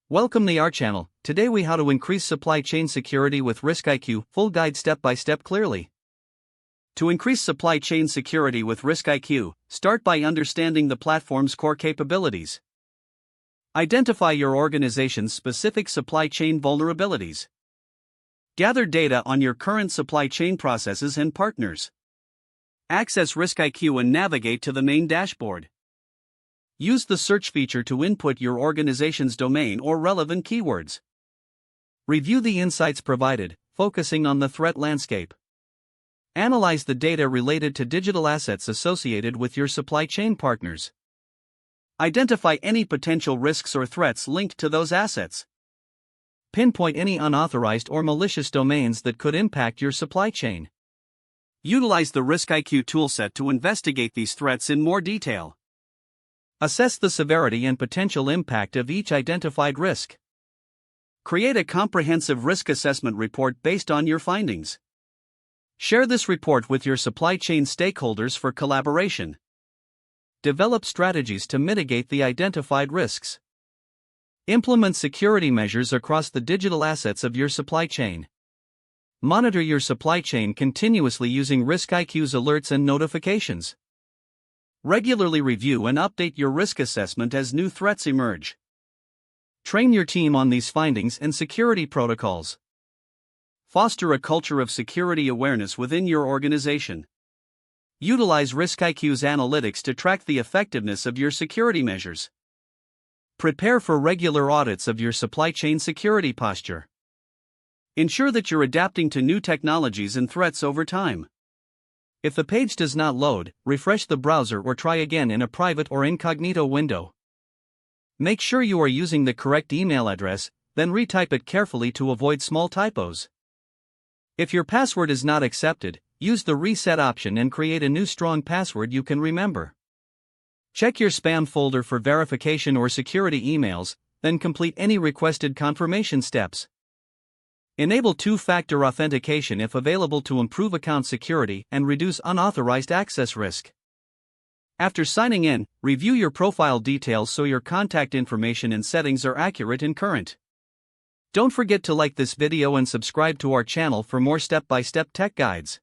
Welcome to our channel. Today we how to increase supply chain security with RiskIQ, full guide step by step clearly. To increase supply chain security with RiskIQ, start by understanding the platform's core capabilities. Identify your organization's specific supply chain vulnerabilities. Gather data on your current supply chain processes and partners. Access RiskIQ and navigate to the main dashboard. Use the search feature to input your organization's domain or relevant keywords. Review the insights provided, focusing on the threat landscape. Analyze the data related to digital assets associated with your supply chain partners. Identify any potential risks or threats linked to those assets. Pinpoint any unauthorized or malicious domains that could impact your supply chain. Utilize the RiskIQ toolset to investigate these threats in more detail. Assess the severity and potential impact of each identified risk. Create a comprehensive risk assessment report based on your findings. Share this report with your supply chain stakeholders for collaboration. Develop strategies to mitigate the identified risks. Implement security measures across the digital assets of your supply chain. Monitor your supply chain continuously using RiskIQ's alerts and notifications. Regularly review and update your risk assessment as new threats emerge. Train your team on these findings and security protocols. Foster a culture of security awareness within your organization. Utilize RiskIQ's analytics to track the effectiveness of your security measures. Prepare for regular audits of your supply chain security posture. Ensure that you're adapting to new technologies and threats over time. If the page does not load, refresh the browser or try again in a private or incognito window. Make sure you are using the correct email address, then retype it carefully to avoid small typos. If your password is not accepted, use the reset option and create a new strong password you can remember. Check your spam folder for verification or security emails, then complete any requested confirmation steps. Enable two-factor authentication if available to improve account security and reduce unauthorized access risk. After signing in, review your profile details so your contact information and settings are accurate and current. Don't forget to like this video and subscribe to our channel for more step-by-step tech guides.